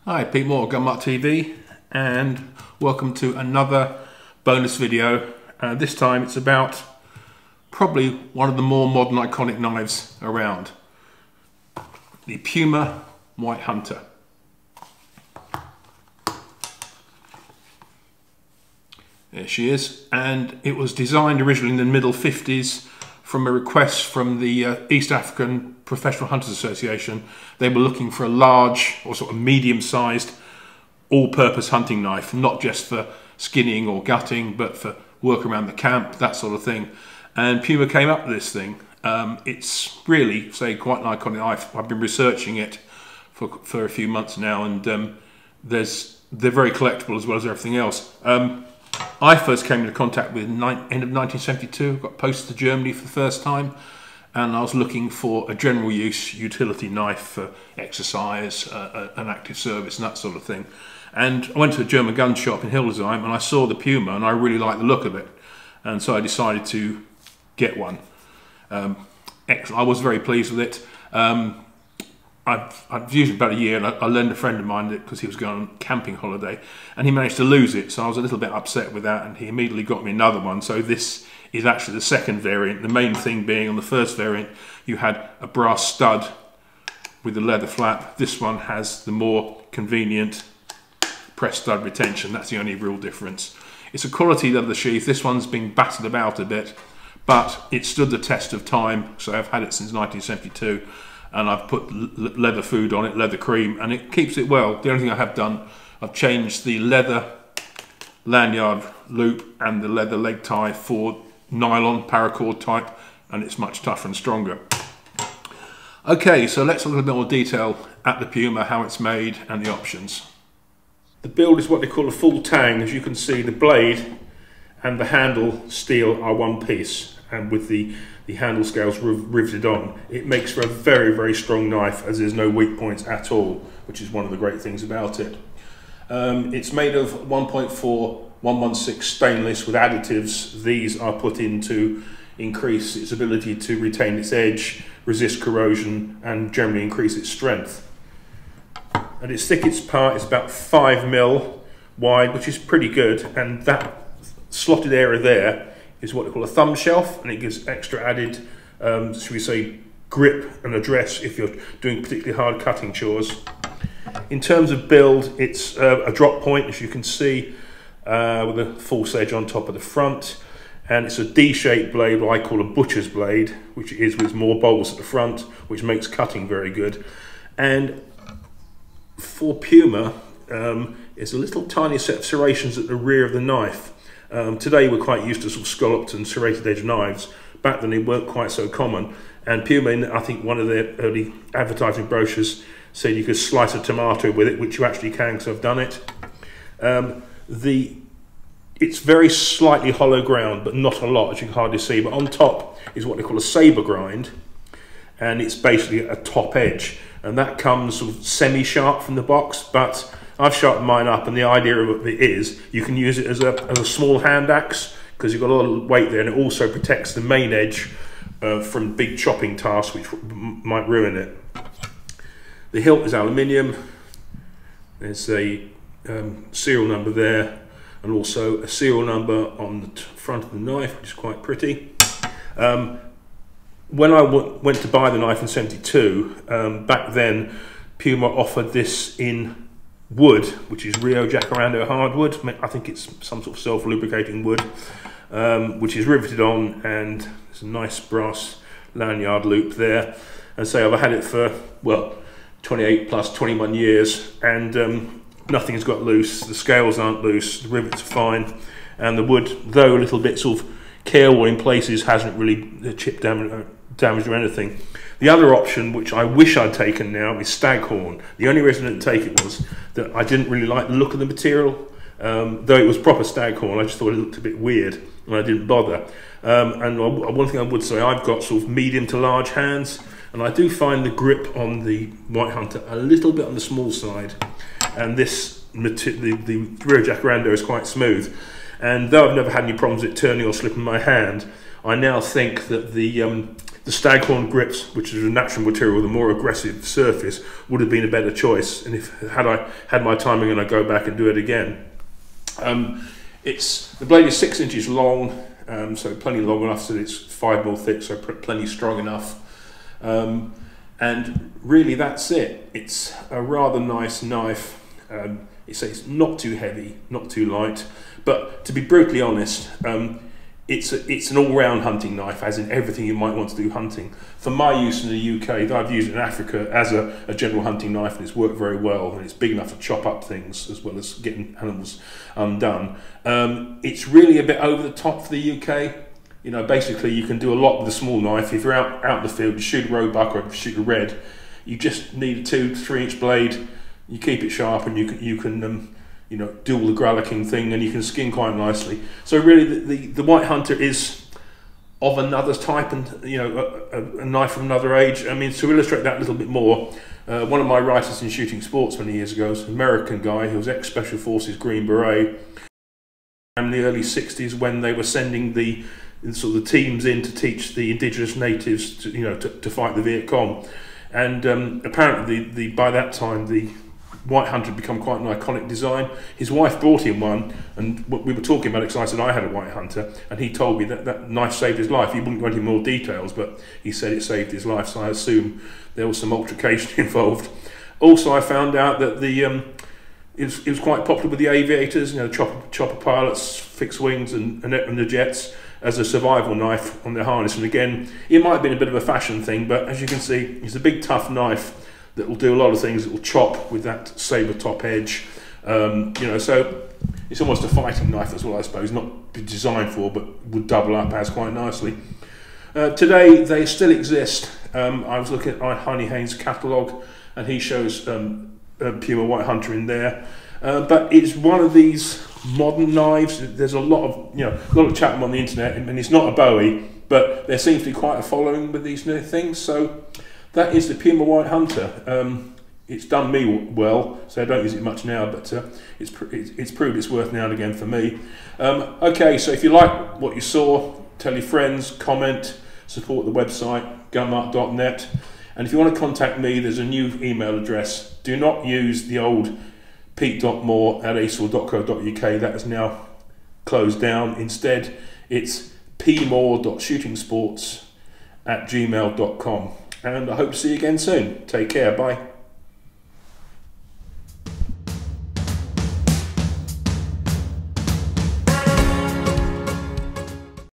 Hi, Pete Moore, Mart TV, and welcome to another bonus video. This time it's about probably one of the more modern iconic knives around, the Puma White Hunter. There she is, and it was designed originally in the middle 50s from a request from the East African Professional Hunters Association. They were looking for a large or sort of medium-sized all-purpose hunting knife, not just for skinning or gutting, but for work around the camp, that sort of thing. And Puma came up with this thing. It's really, say, quite an iconic knife. I've been researching it for a few months now, and they're very collectible as well as everything else. I first came into contact with end of 1972, got posted to Germany for the first time, and I was looking for a general use utility knife for exercise, an active service and that sort of thing. And I went to a German gun shop in Hildesheim and I saw the Puma and I really liked the look of it. And so I decided to get one. I was very pleased with it. I've used it about a year, and I lent a friend of mine because he was going on a camping holiday, and he managed to lose it, so I was a little bit upset with that, and he immediately got me another one. So this is actually the second variant, the main thing being on the first variant you had a brass stud with the leather flap. This one has the more convenient press stud retention. That's the only real difference. It's a quality leather sheath. This one's been battered about a bit, but it stood the test of time, so I've had it since 1972. And I've put leather food on it, leather cream, and it keeps it well. The only thing I have done, I've changed the leather lanyard loop and the leather leg tie for nylon paracord type, and it's much tougher and stronger. Okay, so let's look at a bit more detail at the Puma, how it's made and the options. The build is what they call a full tang. As you can see, the blade and the handle steel are one piece, and with the handle scales riveted on, it makes for a very, very strong knife, as there's no weak points at all, which is one of the great things about it. It's made of 1.4 116 stainless with additives. These are put in to increase its ability to retain its edge, resist corrosion, and generally increase its strength. At its thickest part, it's about 5mm wide, which is pretty good, and that slotted area there is what they call a thumb shelf, and it gives extra added, should we say, grip and address if you're doing particularly hard cutting chores. In terms of build, it's a drop point, as you can see, with a false edge on top of the front, and it's a D-shaped blade, what I call a butcher's blade, which it is with more bolts at the front, which makes cutting very good. And for Puma, it's a little tiny set of serrations at the rear of the knife. Today we're quite used to sort of scalloped and serrated edge knives. Back then they weren't quite so common, and Puma, I think one of their early advertising brochures said you could slice a tomato with it, which you actually can, because I've done it. It's very slightly hollow ground, but not a lot, as you can hardly see. But on top is what they call a saber grind, and it's basically a top edge, and that comes sort of semi-sharp from the box, but I've sharpened mine up, and the idea of it is you can use it as a small hand axe, because you've got a lot of weight there, and it also protects the main edge from big chopping tasks which might ruin it. The hilt is aluminium. There's a serial number there, and also a serial number on the front of the knife, which is quite pretty. When I went to buy the knife in '72, back then Puma offered this in wood, which is Rio Jacaranda hardwood. I think it's some sort of self-lubricating wood, which is riveted on, and there's a nice brass lanyard loop there. And so I've had it for, well, 28 plus 21 years, and nothing has got loose. The scales aren't loose, the rivets are fine, and the wood, though a little bit sort of careworn in places, hasn't really chipped damaged or anything. The other option, which I wish I'd taken now, is staghorn. The only reason I didn't take it was that I didn't really like the look of the material. Though it was proper staghorn, I just thought it looked a bit weird, and I didn't bother. And one thing I would say, I've got sort of medium to large hands, and I do find the grip on the White Hunter a little bit on the small side. And the Rio Jacaranda is quite smooth. And though I've never had any problems with it turning or slipping my hand, I now think that the the Staghorn grips, which is a natural material, the more aggressive surface, would have been a better choice. And if had I had my timing and I go back and do it again, the blade is 6 inches long, so plenty long enough so that it's 5mm thick, so plenty strong enough. And really, that's it. It's a rather nice knife. It's not too heavy, not too light, but to be brutally honest, it's an all-round hunting knife, as in everything you might want to do hunting. For my use in the UK, I've used it in Africa as a general hunting knife, and it's worked very well, and it's big enough to chop up things as well as getting animals undone. It's really a bit over the top for the UK. You know, basically you can do a lot with a small knife. If you're out in the field, you shoot a roebuck or shoot a red, you just need a 2 to 3 inch blade. You keep it sharp, and you can you know, do all the gralloching thing, and you can skin quite nicely. So really, the White Hunter is of another type, and you know, a knife from another age. I mean, to illustrate that a little bit more, one of my writers in Shooting Sports many years ago, was an American guy who was ex-Special Forces Green Beret, in the early 60s, when they were sending the sort of the teams in to teach the indigenous natives to, you know, to fight the Viet Cong. And apparently by that time the White Hunter had become quite an iconic design. His wife brought him one, and we were talking about it because I said I had a White Hunter, and he told me that that knife saved his life. He wouldn't go into more details, but he said it saved his life, so I assume there was some altercation involved. Also, I found out that it was quite popular with the aviators, you know, chopper pilots, fixed wings and the jets, as a survival knife on their harness. And again, it might have been a bit of a fashion thing, but as you can see, it's a big tough knife that will do a lot of things. It will chop with that saber top edge, you know, so it's almost a fighting knife as well, I suppose, not designed for, but would double up as quite nicely. Today they still exist. I was looking at Heinnie Haynes' catalogue, and he shows Puma White Hunter in there, but it's one of these modern knives. There's a lot of chat on the internet, and it's not a Bowie, but there seems to be quite a following with these new things. So that is the Puma White Hunter. It's done me well, so I don't use it much now, but it's proved it's worth now and again for me. Okay, so if you like what you saw, tell your friends, comment, support the website, gunmart.net. And if you want to contact me, there's a new email address. Do not use the old pete.moore@acel.co.uk. That is now closed down. Instead, it's pmoore.shootingsports@gmail.com. And I hope to see you again soon. Take care. Bye.